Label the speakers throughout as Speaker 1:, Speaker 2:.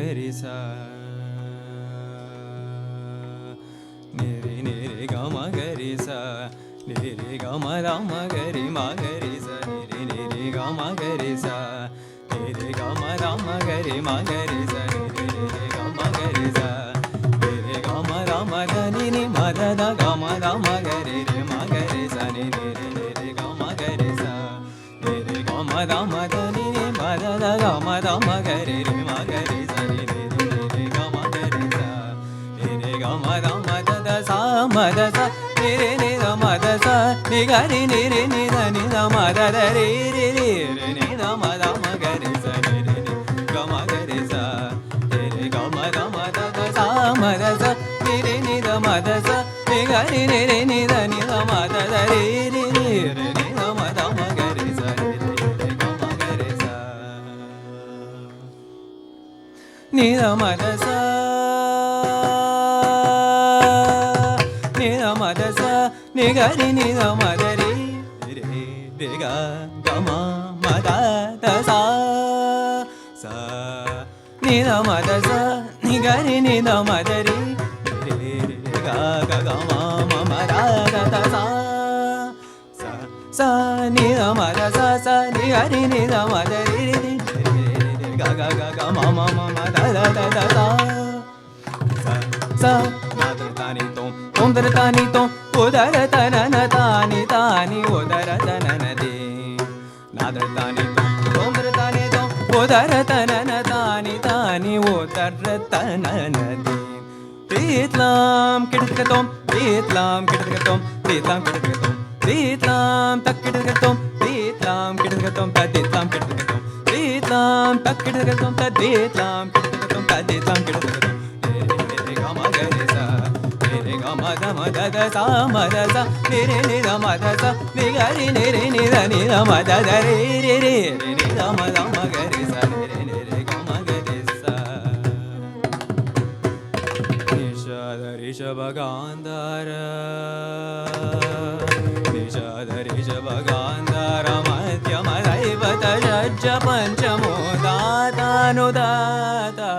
Speaker 1: gari sa ni re ga ma gari sa ni re ga ma gari sa ni re ga ma gari sa ni re ga ma gari sa ni re ga ma gari sa ni re ga ma da ni ma da ga ma gari re ma gari sa ni re ga ma gari sa ni re ga ma da ni ma da ga ma gari re ma gari sa ni re ga ma gari sa ni re ga ma da sa ma da sa ni re da ma da sa ni ga ni re ni da ma da re ni da ma gari sa ni re ga ma gari sa ni re ga ma da sa ma da sa ni re ni da ma da sa ni ga ni re ni da ma da re ni da ma gari sa ni re ga ma gari sa ni da ma da sa ni da ma da sa ni ga ni da ma da re ga ma da sa sa ni da ma da sa ni ga ni da ma da re ga ma da sa sa sa ni da ma da sa ni ga ni da ma da re ga ma da sa sa ma da ta ni tom da ta ni tom udara ta na ta ni udara ta na de na da ta ni tom da ta ni tom udara ta na ta ni udara ta na de Ritlam kidkatom ritlam kidkatom ritlam kidkatom ritlam tak kidkatom ritlam kidkatom taditlam kidkatom ritlam tak kidkatom taditlam kidkatom taditlam kidkatom re ga ma gari sa re ga ma da sa ma da sa ni da ma da sa ni ga ni da ma da re ni da ma gari sa re ga ma gari sa Rishabha Gandhara Rishabha Gandhara Madhyama Daivata Shajja Panchamo Datanudata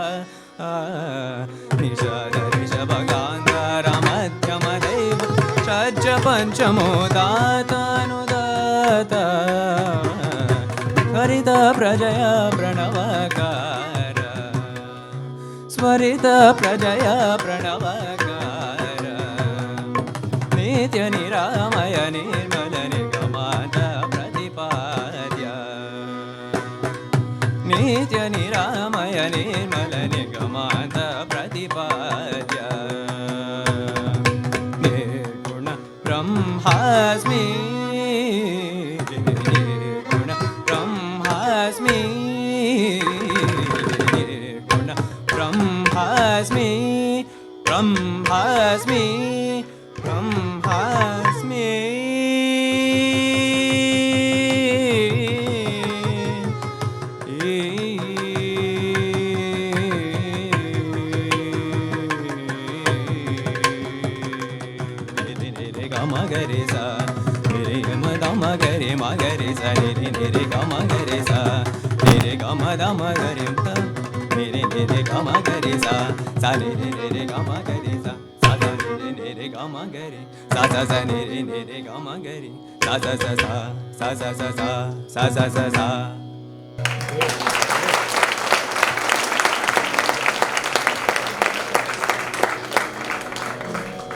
Speaker 1: Rishabha Gandhara Madhyama Daivata Shajja Panchamo Datanudata Harita Prajaya Pranavakara Svarita Prajaya Pranavakara Nitya Niramaya Nirmala Nigamata Pratipadya Nitya Niramaya Nirmala Nigamata Pratipadya Nirguna Brahmasmi Nirguna Brahmasmi Nirguna Brahmasmi Brahmasmi Brahmasmi re ga ma gari sa re ma da ma gari sa re ga ma gari sa re ga ma da ma gari sa re ga ma gari sa sa re ga ma gari sa sa re ga ma gari sa sa re ga ma gari sa sa